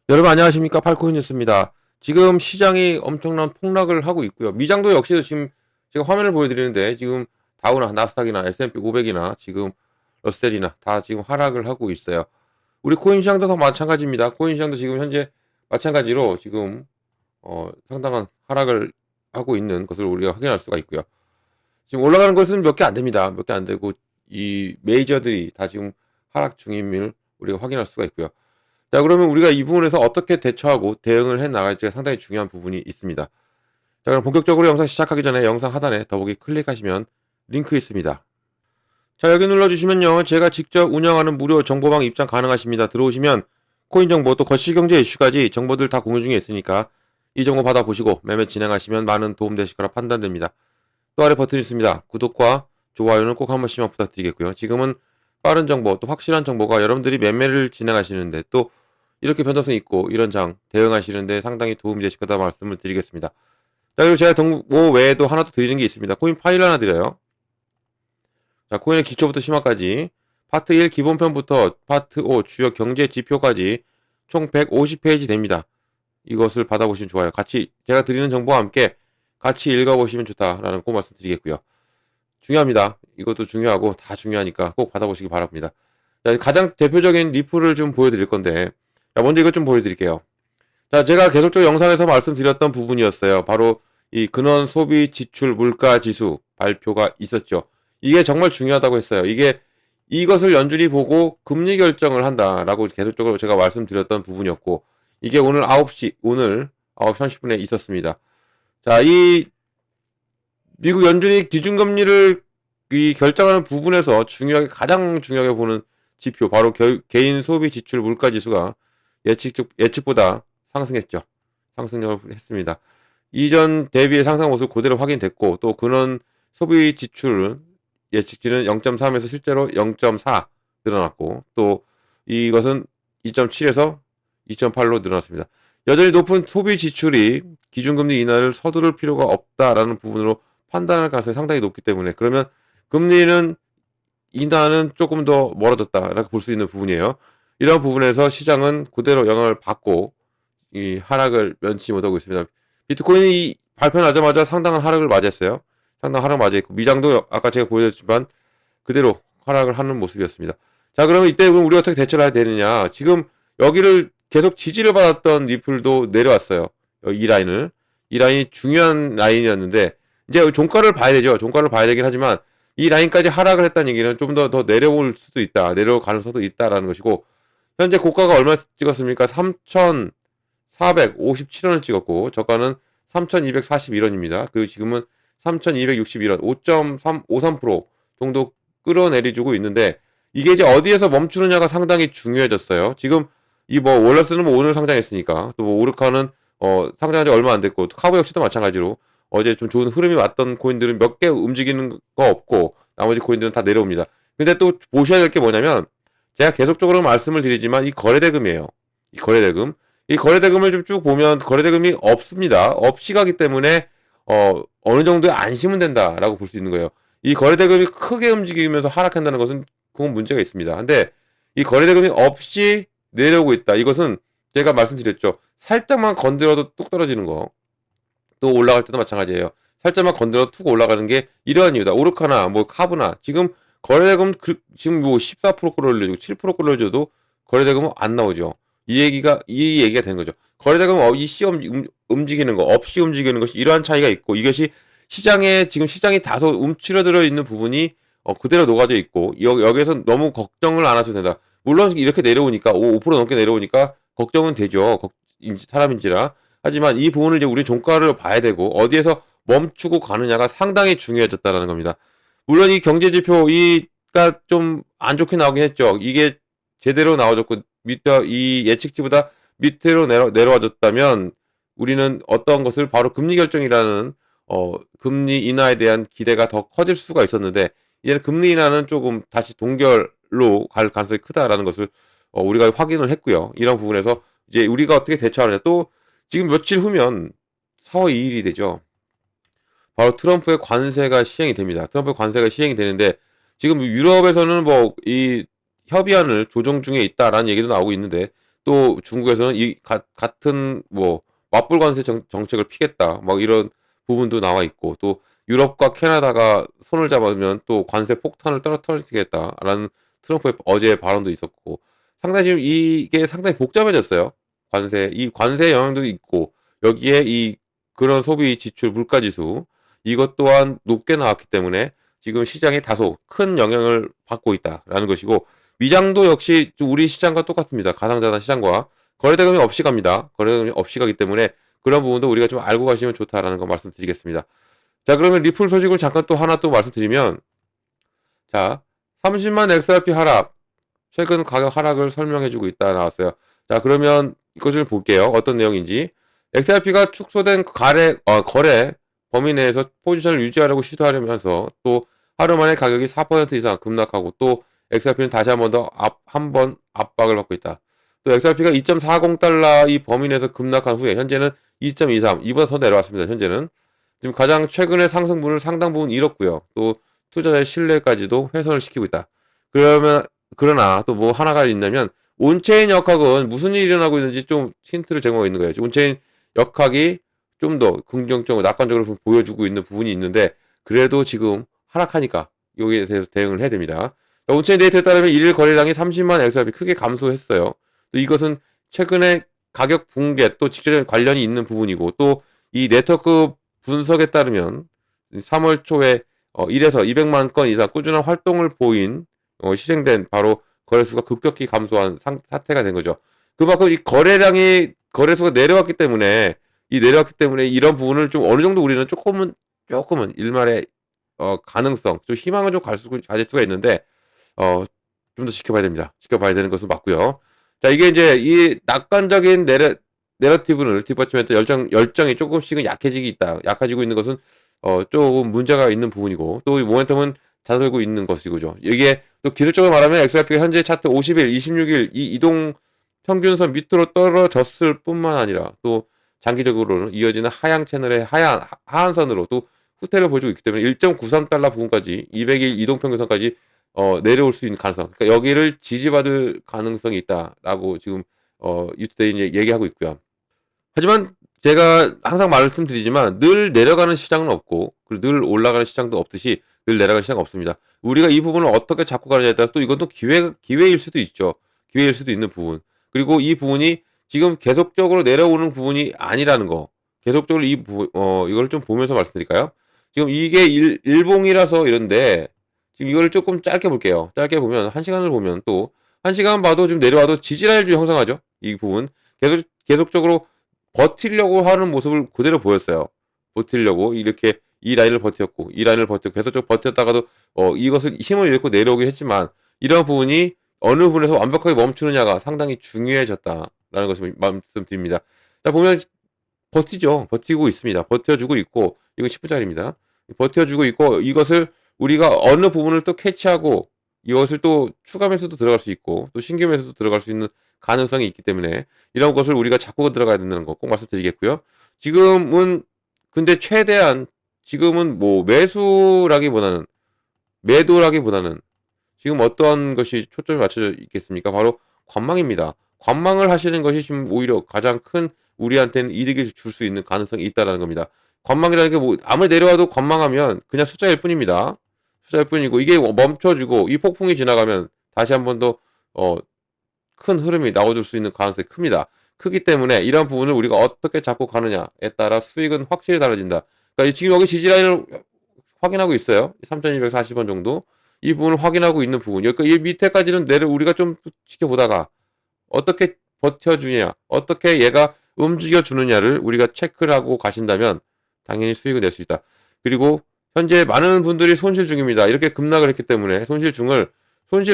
여러분 안녕하십니까, 팔코인 뉴스입니다. 지금 시장이 엄청난 폭락을 하고 있고요. 미장도 역시도 지금 제가 화면을 보여드리는데 지금 다우나 나스닥이나 S&P 500이나 지금 러셀이나 다 지금 하락을 하고 있어요. 우리 코인 시장도 더 마찬가지입니다. 코인 시장도 지금 현재 마찬가지로 지금 상당한 하락을 하고 있는 것을 우리가 확인할 수가 있고요. 지금 올라가는 것은 몇 개 안 됩니다. 몇 개 안 되고 이 메이저들이 다 지금 하락 중임을 우리가 확인할 수가 있고요. 자, 그러면 우리가 이 부분에서 어떻게 대처하고 대응을 해 나갈지가 상당히 중요한 부분이 있습니다. 자, 그럼 본격적으로 영상 시작하기 전에 영상 하단에 더보기 클릭하시면 링크 있습니다. 자, 여기 눌러주시면요, 제가 직접 운영하는 무료 정보방 입장 가능하십니다. 들어오시면 코인 정보 또 거시경제 이슈까지 정보들 다 공유 중에 있으니까 이 정보 받아보시고 매매 진행하시면 많은 도움 되실 거라 판단됩니다. 또 아래 버튼이 있습니다. 구독과 좋아요는 꼭 한 번씩만 부탁드리겠고요. 지금은 빠른 정보 또 확실한 정보가 여러분들이 매매를 진행하시는데 또 이렇게 변동성 있고 이런 장 대응하시는데 상당히 도움이 되실 거다 말씀을 드리겠습니다. 자, 그리고 제가 정보 외에도 하나 더 드리는 게 있습니다. 코인 파일 하나 드려요. 자, 코인의 기초부터 심화까지 파트 1 기본편부터 파트 5 주요 경제 지표까지 총 150페이지 됩니다. 이것을 받아보시면 좋아요. 같이 제가 드리는 정보와 함께 같이 읽어보시면 좋다라는 꼭 말씀드리겠고요. 중요합니다. 이것도 중요하고 다 중요하니까 꼭 받아보시기 바랍니다. 자, 가장 대표적인 리플을 좀 보여드릴 건데, 자, 먼저 이것 좀 보여드릴게요. 자, 제가 계속적으로 영상에서 말씀드렸던 부분이었어요. 바로 이 근원 소비 지출 물가 지수 발표가 있었죠. 이게 정말 중요하다고 했어요. 이것을 연준이 보고 금리 결정을 한다라고 계속적으로 제가 말씀드렸던 부분이었고, 이게 오늘 9시 30분에 있었습니다. 자, 이 미국 연준이 기준금리를 결정하는 부분에서 가장 중요하게 보는 지표, 바로 개인 소비 지출 물가 지수가 예측보다 상승했죠. 상승을 했습니다. 이전 대비의 상승 모습 그대로 확인됐고, 또 근원 소비 지출 예측치는 0.3에서 실제로 0.4 늘어났고, 또 이것은 2.7에서 2.8로 늘어났습니다. 여전히 높은 소비 지출이 기준금리 인하를 서두를 필요가 없다라는 부분으로 판단할 가능성이 상당히 높기 때문에, 그러면 금리는 인하는 조금 더 멀어졌다라고 볼 수 있는 부분이에요. 이런 부분에서 시장은 그대로 영향을 받고 이 하락을 면치 못하고 있습니다. 비트코인이 발표나자마자 상당한 하락을 맞이했어요. 상당한 하락 맞이했고, 미장도 아까 제가 보여드렸지만 그대로 하락을 하는 모습이었습니다. 자, 그러면 이때 우리가 어떻게 대처를 해야 되느냐. 지금 여기를 계속 지지를 받았던 리플도 내려왔어요. 이 라인이 중요한 라인이었는데, 이제 종가를 봐야 되죠. 종가를 봐야 되긴 하지만 이 라인까지 하락을 했다는 얘기는 좀 더 내려올 수도 있다. 내려올 가능성도 있다라는 것이고, 현재 고가가 얼마 찍었습니까? 3,457원을 찍었고, 저가는 3,241원입니다. 그리고 지금은 3,261원, 5.53% 정도 끌어내리주고 있는데, 이게 이제 어디에서 멈추느냐가 상당히 중요해졌어요. 지금 월러스는 오늘 상장했으니까, 또 오르카는 상장한 지 얼마 안 됐고, 카보 역시도 마찬가지로 어제 좀 좋은 흐름이 왔던 코인들은 몇 개 움직이는 거 없고 나머지 코인들은 다 내려옵니다. 근데 또 보셔야 될 게 뭐냐면, 제가 계속적으로 말씀을 드리지만 이 거래대금이에요. 이 거래대금을 좀 쭉 보면 거래대금이 없습니다. 없이 가기 때문에 어느 정도의 안심은 된다라고 볼 수 있는 거예요. 이 거래대금이 크게 움직이면서 하락한다는 것은 그건 문제가 있습니다. 근데 이 거래대금이 없이 내려오고 있다. 이것은 제가 말씀드렸죠. 살짝만 건드려도 뚝 떨어지는 거. 또 올라갈 때도 마찬가지예요. 살짝만 건드려 툭 올라가는 게 이러한 이유다. 오르카나 카브나 지금 거래대금 지금 14% 끌어올려주고 7% 끌어올려줘도 거래대금은 안 나오죠. 이 얘기가 되는 거죠. 거래대금 없이 움직이는 거, 없이 움직이는 것이 이러한 차이가 있고, 이것이 지금 시장이 다소 움츠러들어 있는 부분이 그대로 녹아져 있고, 여기에서 너무 걱정을 안 하셔도 된다. 물론 이렇게 내려오니까 5% 넘게 내려오니까 걱정은 되죠. 사람인지라. 하지만 이 부분을 이제 우리 종가를 봐야 되고, 어디에서 멈추고 가느냐가 상당히 중요해졌다는 겁니다. 물론 이 경제지표가 좀 안 좋게 나오긴 했죠. 이게 제대로 나와줬고, 이 예측치보다 밑으로 내려와줬다면 우리는 어떤 것을 바로 금리 결정이라는 금리 인하에 대한 기대가 더 커질 수가 있었는데, 이제는 금리 인하는 조금 다시 동결로 갈 가능성이 크다라는 것을 우리가 확인을 했고요. 이런 부분에서 이제 우리가 어떻게 대처하느냐. 또 지금 며칠 후면 4월 2일이 되죠. 바로 트럼프의 관세가 시행이 됩니다. 트럼프의 관세가 시행이 되는데, 지금 유럽에서는 뭐 이 협의안을 조정 중에 있다라는 얘기도 나오고 있는데 또 중국에서는 이 같은 뭐 맞불 관세 정책을 피겠다 막 이런 부분도 나와 있고 또 유럽과 캐나다가 손을 잡으면 또 관세 폭탄을 떨어뜨리겠다라는 트럼프의 어제 발언도 있었고 상당히 지금 이게 상당히 복잡해졌어요. 이 관세 영향도 있고 여기에 이 그런 소비 지출 물가 지수 이것 또한 높게 나왔기 때문에 지금 시장이 다소 큰 영향을 받고 있다라는 것이고 미장도 역시 우리 시장과 똑같습니다. 가상자산 시장과 거래대금이 없이 갑니다. 거래대금이 없이 가기 때문에 그런 부분도 우리가 좀 알고 가시면 좋다라는 거 말씀드리겠습니다. 자, 그러면 리플 소식을 잠깐 또 하나 또 말씀드리면 자, 30만 XRP 하락 최근 가격 하락을 설명해주고 있다 나왔어요. 자, 그러면 이것 좀 볼게요. 어떤 내용인지. XRP가 축소된 거래 범위 내에서 포지션을 유지하려고 시도하려면서 또 하루 만에 가격이 4% 이상 급락하고 또 XRP는 다시 한 번 압박을 받고 있다. 또 XRP가 2.40달러 이 범위 내에서 급락한 후에 현재는 2.23, 이보다 더 내려왔습니다. 현재는. 지금 가장 최근의 상승분을 상당 부분 잃었고요. 또 투자자의 신뢰까지도 훼손을 시키고 있다. 그러나 또 뭐 하나가 있냐면 온체인 역학은 무슨 일이 일어나고 있는지 좀 힌트를 제공하고 있는 거예요. 온체인 역학이 좀 더 긍정적으로 낙관적으로 보여주고 있는 부분이 있는데 그래도 지금 하락하니까 여기에 대해서 대응을 해야 됩니다. 온체인 데이터에 따르면 1일 거래량이 30만 XRP 크게 감소했어요. 또 이것은 최근에 가격 붕괴 또 직접적인 관련이 있는 부분이고 또 이 네트워크 분석에 따르면 3월 초에 1에서 200만 건 이상 꾸준한 활동을 보인 시행된 바로 거래수가 급격히 감소한 사태가 된 거죠. 그만큼 이 거래수가 내려왔기 때문에 이런 부분을 좀 어느 정도 우리는 조금은 일말의 가능성, 좀 희망을 좀 가질 수가 있는데 좀 더 지켜봐야 됩니다. 지켜봐야 되는 것은 맞고요. 자, 이게 이제 이 낙관적인 내러티브를 뒷받침했던 열정이 조금씩은 약해지고 있는 것은 조금 문제가 있는 부분이고 또 이 모멘텀은 다돌고 있는 것이고죠. 이게 또 기술적으로 말하면 XRP가 현재 차트 50일, 26일 이 이동 평균선 밑으로 떨어졌을 뿐만 아니라 또 장기적으로는 이어지는 하향 채널의 하한선으로 또 후퇴를 보여주고 있기 때문에 1.93달러 부분까지 200일 이동 평균선까지 내려올 수 있는 가능성. 그러니까 여기를 지지받을 가능성이 있다라고 지금 유투데이 얘기하고 있고요. 하지만 제가 항상 말씀드리지만 늘 내려가는 시장은 없고 그리고 늘 올라가는 시장도 없듯이 늘 내려가는 시장은 없습니다. 우리가 이 부분을 어떻게 잡고 가느냐에 따라서 또 이것도 기회일 수도 있죠. 기회일 수도 있는 부분. 그리고 이 부분이 지금 계속적으로 내려오는 부분이 아니라는 거. 계속적으로 이걸 좀 보면서 말씀드릴까요? 지금 이게 일봉이라서 이런데 지금 이걸 조금 짧게 볼게요. 짧게 보면 1시간을 보면 또 1시간 봐도 지금 내려와도 지지라인을 형성하죠. 이 부분. 계속적으로 버티려고 하는 모습을 그대로 보였어요. 버티려고 이렇게 이 라인을 버텼고 이 라인을 버텼고 계속적으로 버텼다가도 이것을 힘을 잃고 내려오긴 했지만 이런 부분이 어느 부분에서 완벽하게 멈추느냐가 상당히 중요해졌다라는 것을 말씀드립니다. 자, 보면 버티죠. 버티고 있습니다. 버텨주고 있고 이건 10분짜리입니다. 버텨주고 있고 이것을 우리가 어느 부분을 또 캐치하고 이것을 또 추가 매수도 들어갈 수 있고 또 신규 매수도 들어갈 수 있는 가능성이 있기 때문에 이런 것을 우리가 잡고 들어가야 된다는 거 꼭 말씀드리겠고요. 지금은 근데 최대한 지금은 뭐 매도라기보다는 지금 어떤 것이 초점이 맞춰져 있겠습니까? 바로 관망입니다. 관망을 하시는 것이 지금 오히려 가장 큰 우리한테는 이득을 줄 수 있는 가능성이 있다라는 겁니다. 관망이라는 게 뭐 아무리 내려와도 관망하면 그냥 숫자일 뿐입니다. 숫자일 뿐이고 이게 멈춰주고 이 폭풍이 지나가면 다시 한 번 더 큰 흐름이 나와줄 수 있는 가능성이 큽니다. 크기 때문에 이런 부분을 우리가 어떻게 잡고 가느냐에 따라 수익은 확실히 달라진다. 그러니까 지금 여기 지지라인을 확인하고 있어요. 3,240원 정도. 이 부분을 확인하고 있는 부분. 그러니까 이 밑에까지는 우리가 좀 지켜보다가 어떻게 버텨주냐, 어떻게 얘가 움직여주느냐를 우리가 체크를 하고 가신다면 당연히 수익을 낼 수 있다. 그리고 현재 많은 분들이 손실 중입니다. 이렇게 급락을 했기 때문에 손실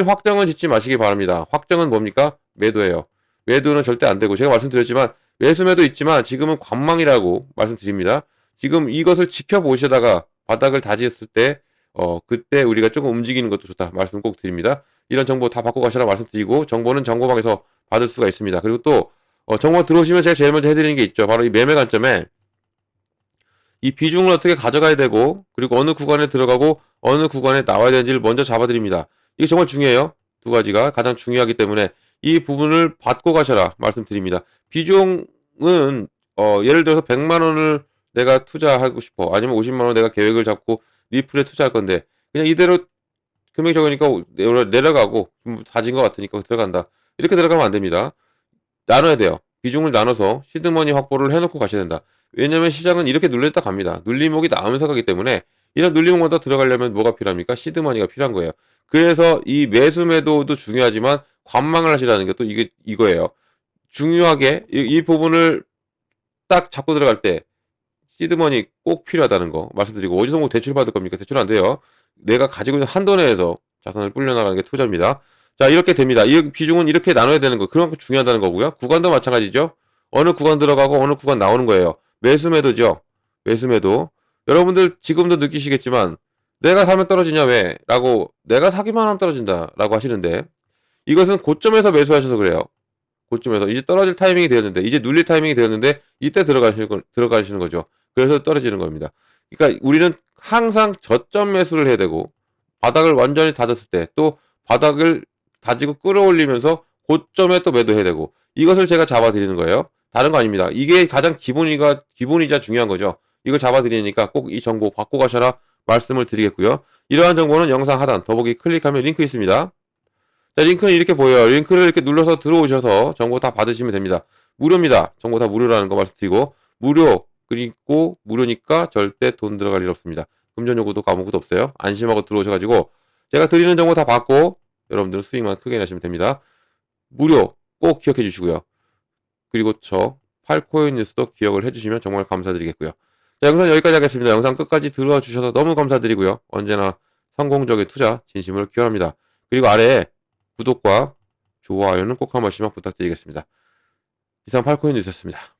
확정은 짓지 마시기 바랍니다. 확정은 뭡니까? 매도예요. 매도는 절대 안 되고 제가 말씀드렸지만 매수매도 있지만 지금은 관망이라고 말씀드립니다. 지금 이것을 지켜보시다가 바닥을 다지었을 때 그때 우리가 조금 움직이는 것도 좋다 말씀 꼭 드립니다. 이런 정보 다 받고 가시라고 말씀드리고 정보는 정보방에서 받을 수가 있습니다. 그리고 또 정보 들어오시면 제가 제일 먼저 해드리는 게 있죠. 바로 이 매매 관점에 이 비중을 어떻게 가져가야 되고 그리고 어느 구간에 들어가고 어느 구간에 나와야 되는지를 먼저 잡아드립니다. 이게 정말 중요해요. 두 가지가 가장 중요하기 때문에 이 부분을 받고 가셔라 말씀드립니다. 비중은 예를 들어서 100만 원을 내가 투자하고 싶어. 아니면 50만 원 내가 계획을 잡고 리플에 투자할 건데 그냥 이대로 금액이 적으니까 내려가고 좀 다진 것 같으니까 들어간다. 이렇게 들어가면 안 됩니다. 나눠야 돼요. 비중을 나눠서 시드머니 확보를 해놓고 가셔야 된다. 왜냐면 시장은 이렇게 눌렸다 갑니다. 눌림목이 나오면서 가기 때문에 이런 눌림목마다 들어가려면 뭐가 필요합니까? 시드머니가 필요한 거예요. 그래서 이 매수 매도도 중요하지만 관망을 하시라는 게 또 이거예요. 중요하게 이 부분을 딱 잡고 들어갈 때 시드머니 꼭 필요하다는 거 말씀드리고 어디서 뭐 대출 받을 겁니까? 대출 안 돼요. 내가 가지고 있는 한도 내에서 자산을 불려나가는 게 투자입니다. 자, 이렇게 됩니다. 이 비중은 이렇게 나눠야 되는 거. 그만큼 중요하다는 거고요. 구간도 마찬가지죠. 어느 구간 들어가고 어느 구간 나오는 거예요. 매수 매도죠. 매수 매도. 여러분들 지금도 느끼시겠지만 내가 사면 떨어지냐 왜? 라고 내가 사기만 하면 떨어진다 라고 하시는데 이것은 고점에서 매수하셔서 그래요. 고점에서 이제 떨어질 타이밍이 되었는데 이제 눌릴 타이밍이 되었는데 이때 들어가시는 거죠. 그래서 떨어지는 겁니다. 그러니까 우리는 항상 저점 매수를 해야 되고 바닥을 완전히 닫았을 때 또 바닥을 다지고 끌어올리면서 고점에 또 매도해야 되고 이것을 제가 잡아드리는 거예요. 다른 거 아닙니다. 이게 가장 기본이자 중요한 거죠. 이걸 잡아드리니까 꼭 이 정보 받고 가셔라 말씀을 드리겠고요. 이러한 정보는 영상 하단 더보기 클릭하면 링크 있습니다. 자, 링크는 이렇게 보여요. 링크를 이렇게 눌러서 들어오셔서 정보 다 받으시면 됩니다. 무료입니다. 정보 다 무료라는 거 말씀드리고 무료 그리고 무료니까 절대 돈 들어갈 일 없습니다. 금전 요구도 아무것도 없어요. 안심하고 들어오셔가지고 제가 드리는 정보 다 받고 여러분들은 수익만 크게 내시면 됩니다. 무료 꼭 기억해 주시고요. 그리고 저 팔코인 뉴스도 기억을 해주시면 정말 감사드리겠고요. 자, 영상 여기까지 하겠습니다. 영상 끝까지 들어와 주셔서 너무 감사드리고요. 언제나 성공적인 투자 진심으로 기원합니다. 그리고 아래에 구독과 좋아요는 꼭 한 번씩만 부탁드리겠습니다. 이상 팔코인 뉴스였습니다.